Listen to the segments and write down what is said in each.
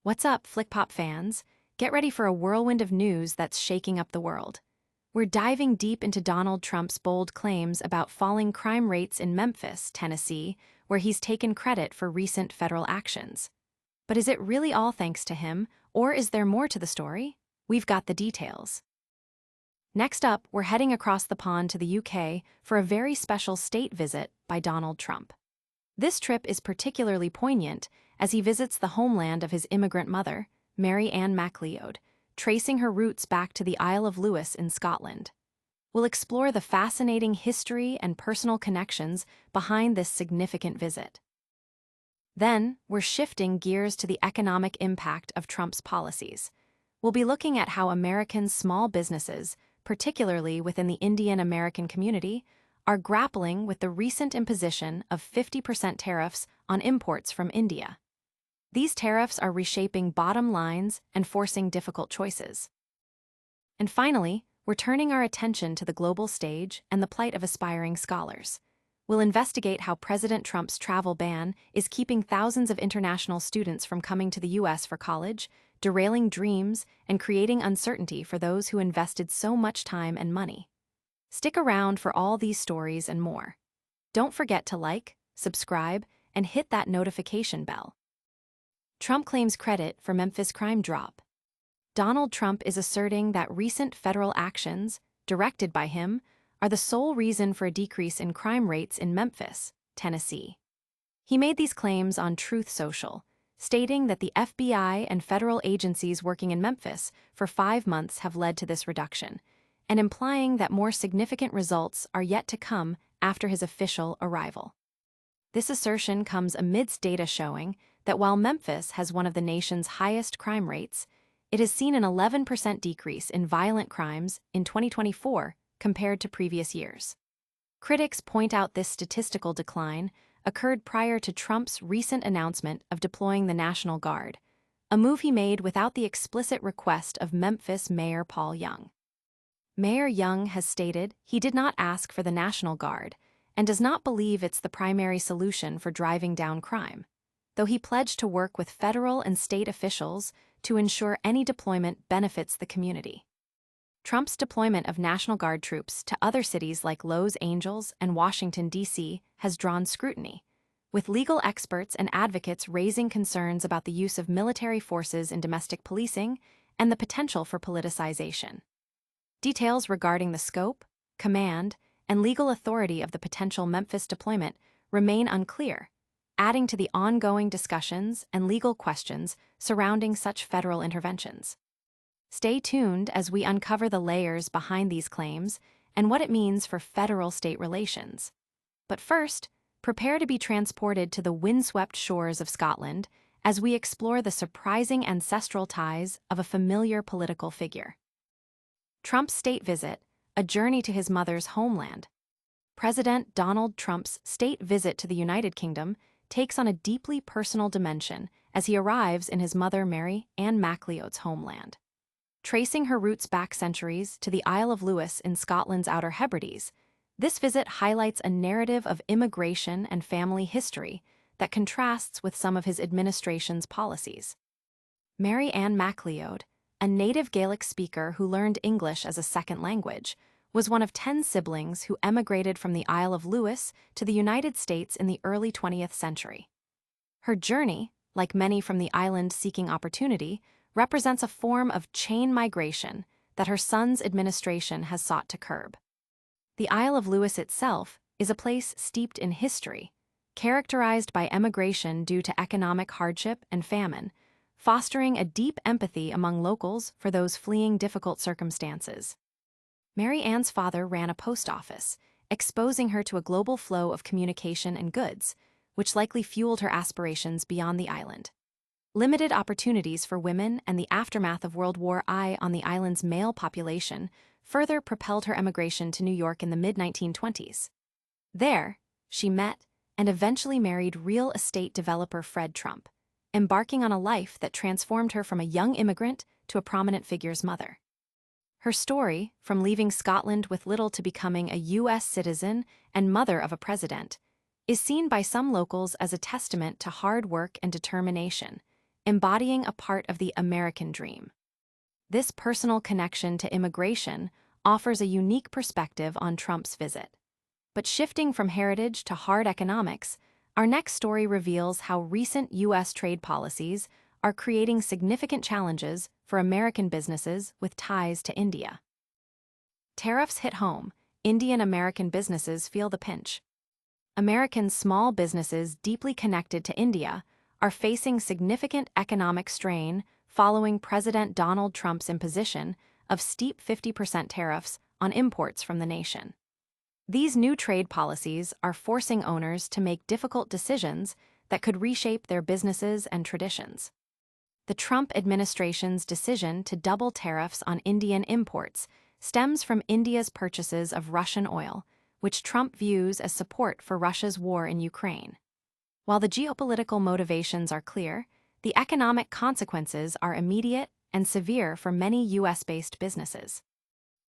What's up, FlickPop fans? Get ready for a whirlwind of news that's shaking up the world. We're diving deep into Donald Trump's bold claims about falling crime rates in Memphis, Tennessee, where he's taken credit for recent federal actions. But is it really all thanks to him, or is there more to the story? We've got the details. Next up, we're heading across the pond to the UK for a very special state visit by Donald Trump. This trip is particularly poignant as he visits the homeland of his immigrant mother, Mary Ann MacLeod, tracing her roots back to the Isle of Lewis in Scotland. We'll explore the fascinating history and personal connections behind this significant visit. Then, we're shifting gears to the economic impact of Trump's policies. We'll be looking at how American small businesses, particularly within the Indian American community, are grappling with the recent imposition of 50% tariffs on imports from India. These tariffs are reshaping bottom lines and forcing difficult choices. And finally, we're turning our attention to the global stage and the plight of aspiring scholars. We'll investigate how President Trump's travel ban is keeping thousands of international students from coming to the U.S. for college, derailing dreams, and creating uncertainty for those who invested so much time and money. Stick around for all these stories and more. Don't forget to like, subscribe, and hit that notification bell. Trump claims credit for Memphis crime drop. Donald Trump is asserting that recent federal actions, directed by him, are the sole reason for a decrease in crime rates in Memphis, Tennessee. He made these claims on Truth Social, stating that the FBI and federal agencies working in Memphis for 5 months have led to this reduction, and implying that more significant results are yet to come after his official arrival. This assertion comes amidst data showing that while Memphis has one of the nation's highest crime rates, it has seen an 11% decrease in violent crimes in 2024 compared to previous years. Critics point out this statistical decline occurred prior to Trump's recent announcement of deploying the National Guard, a move he made without the explicit request of Memphis Mayor Paul Young. Mayor Young has stated he did not ask for the National Guard and does not believe it's the primary solution for driving down crime, though he pledged to work with federal and state officials to ensure any deployment benefits the community. Trump's deployment of National Guard troops to other cities like Los Angeles and Washington, D.C. has drawn scrutiny, with legal experts and advocates raising concerns about the use of military forces in domestic policing and the potential for politicization. Details regarding the scope, command, and legal authority of the potential Memphis deployment remain unclear, adding to the ongoing discussions and legal questions surrounding such federal interventions. Stay tuned as we uncover the layers behind these claims and what it means for federal-state relations. But first, prepare to be transported to the windswept shores of Scotland as we explore the surprising ancestral ties of a familiar political figure. Trump's state visit, a journey to his mother's homeland. President Donald Trump's state visit to the United Kingdom takes on a deeply personal dimension as he arrives in his mother Mary Ann MacLeod's homeland. Tracing her roots back centuries to the Isle of Lewis in Scotland's Outer Hebrides, this visit highlights a narrative of immigration and family history that contrasts with some of his administration's policies. Mary Ann MacLeod, a native Gaelic speaker who learned English as a second language, was one of 10 siblings who emigrated from the Isle of Lewis to the United States in the early 20th century. Her journey, like many from the island seeking opportunity, represents a form of chain migration that her son's administration has sought to curb. The Isle of Lewis itself is a place steeped in history, characterized by emigration due to economic hardship and famine, fostering a deep empathy among locals for those fleeing difficult circumstances. Mary Ann's father ran a post office, exposing her to a global flow of communication and goods, which likely fueled her aspirations beyond the island. Limited opportunities for women and the aftermath of World War I on the island's male population further propelled her emigration to New York in the mid-1920s. There, she met and eventually married real estate developer Fred Trump, embarking on a life that transformed her from a young immigrant to a prominent figure's mother. Her story, from leaving Scotland with little to becoming a U.S. citizen and mother of a president, is seen by some locals as a testament to hard work and determination, embodying a part of the American dream. This personal connection to immigration offers a unique perspective on Trump's visit. But shifting from heritage to hard economics, our next story reveals how recent U.S. trade policies are creating significant challenges for American businesses with ties to India. Tariffs hit home. Indian-American businesses feel the pinch. American small businesses deeply connected to India are facing significant economic strain following President Donald Trump's imposition of steep 50% tariffs on imports from the nation. These new trade policies are forcing owners to make difficult decisions that could reshape their businesses and traditions. The Trump administration's decision to double tariffs on Indian imports stems from India's purchases of Russian oil, which Trump views as support for Russia's war in Ukraine. While the geopolitical motivations are clear, the economic consequences are immediate and severe for many U.S.-based businesses.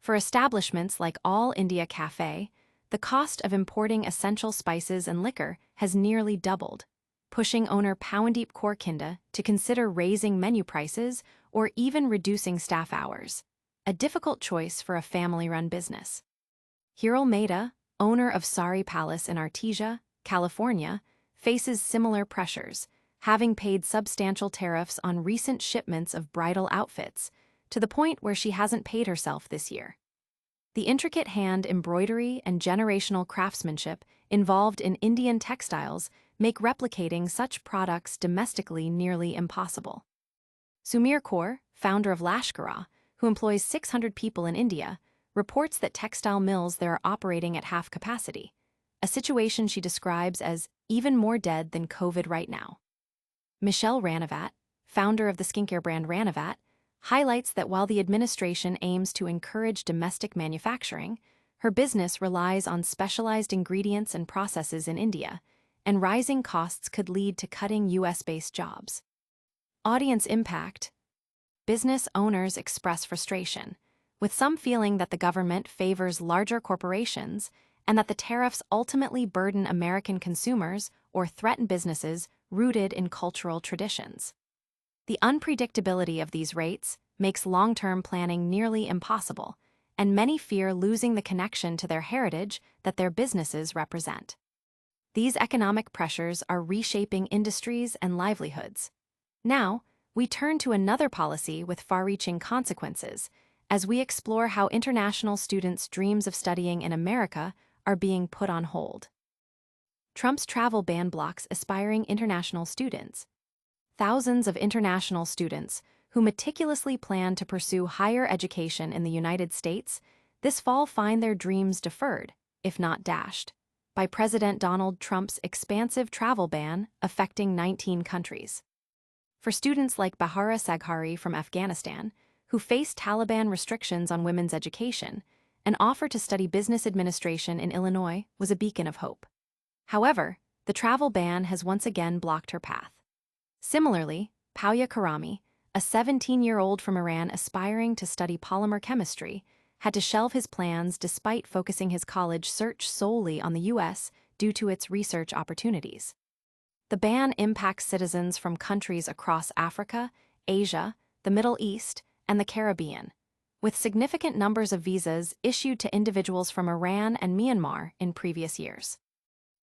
For establishments like All India Cafe, the cost of importing essential spices and liquor has nearly doubled, pushing owner Powandeep Kaur Kinda to consider raising menu prices or even reducing staff hours, a difficult choice for a family-run business. Hiral Mehta, owner of Sari Palace in Artesia, California, faces similar pressures, having paid substantial tariffs on recent shipments of bridal outfits, to the point where she hasn't paid herself this year. The intricate hand embroidery and generational craftsmanship involved in Indian textiles make replicating such products domestically nearly impossible. Sumir Kaur, founder of Lashkara, who employs 600 people in India, reports that textile mills there are operating at half capacity, a situation she describes as even more dead than COVID right now. Michelle Ranavat, founder of the skincare brand Ranavat, highlights that while the administration aims to encourage domestic manufacturing, her business relies on specialized ingredients and processes in India, and rising costs could lead to cutting U.S.-based jobs. Audience impact. Business owners express frustration, with some feeling that the government favors larger corporations and that the tariffs ultimately burden American consumers or threaten businesses rooted in cultural traditions. The unpredictability of these rates makes long-term planning nearly impossible, and many fear losing the connection to their heritage that their businesses represent. These economic pressures are reshaping industries and livelihoods. Now, we turn to another policy with far-reaching consequences as we explore how international students' dreams of studying in America are being put on hold. Trump's travel ban blocks aspiring international students. Thousands of international students who meticulously plan to pursue higher education in the United States this fall find their dreams deferred, if not dashed, by President Donald Trump's expansive travel ban affecting 19 countries. For students like Bahara Saghari from Afghanistan, who face Taliban restrictions on women's education, an offer to study business administration in Illinois was a beacon of hope. However, the travel ban has once again blocked her path. Similarly, Pauya Karami, a 17-year-old from Iran aspiring to study polymer chemistry, had to shelve his plans despite focusing his college search solely on the U.S. due to its research opportunities. The ban impacts citizens from countries across Africa, Asia, the Middle East, and the Caribbean, with significant numbers of visas issued to individuals from Iran and Myanmar in previous years.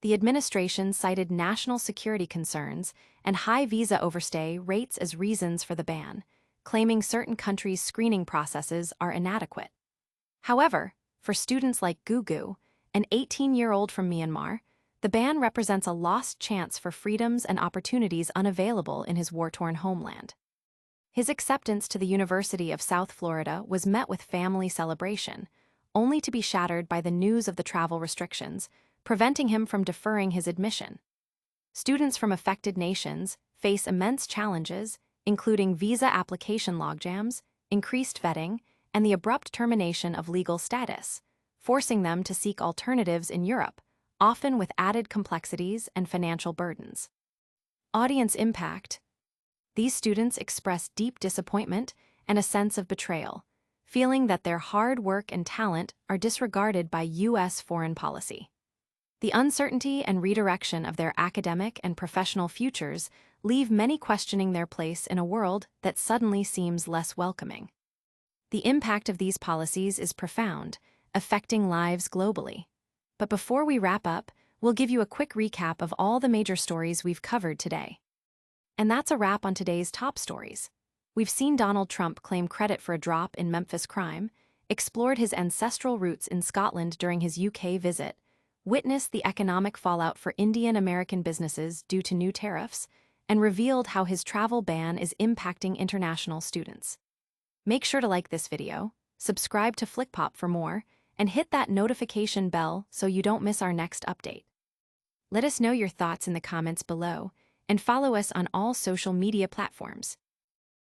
The administration cited national security concerns and high visa overstay rates as reasons for the ban, claiming certain countries' screening processes are inadequate. However, for students like Gugu, an 18-year-old from Myanmar, the ban represents a lost chance for freedoms and opportunities unavailable in his war-torn homeland. His acceptance to the University of South Florida was met with family celebration, only to be shattered by the news of the travel restrictions, preventing him from deferring his admission. Students from affected nations face immense challenges, including visa application logjams, increased vetting, and the abrupt termination of legal status, forcing them to seek alternatives in Europe, often with added complexities and financial burdens. Audience impact. These students express deep disappointment and a sense of betrayal, feeling that their hard work and talent are disregarded by U.S. foreign policy. The uncertainty and redirection of their academic and professional futures leave many questioning their place in a world that suddenly seems less welcoming. The impact of these policies is profound, affecting lives globally. But before we wrap up, we'll give you a quick recap of all the major stories we've covered today. And that's a wrap on today's top stories. We've seen Donald Trump claim credit for a drop in Memphis crime, explored his ancestral roots in Scotland during his UK visit, witnessed the economic fallout for Indian American businesses due to new tariffs, and revealed how his travel ban is impacting international students. Make sure to like this video, subscribe to FlickPop for more, and hit that notification bell so you don't miss our next update. Let us know your thoughts in the comments below, and follow us on all social media platforms.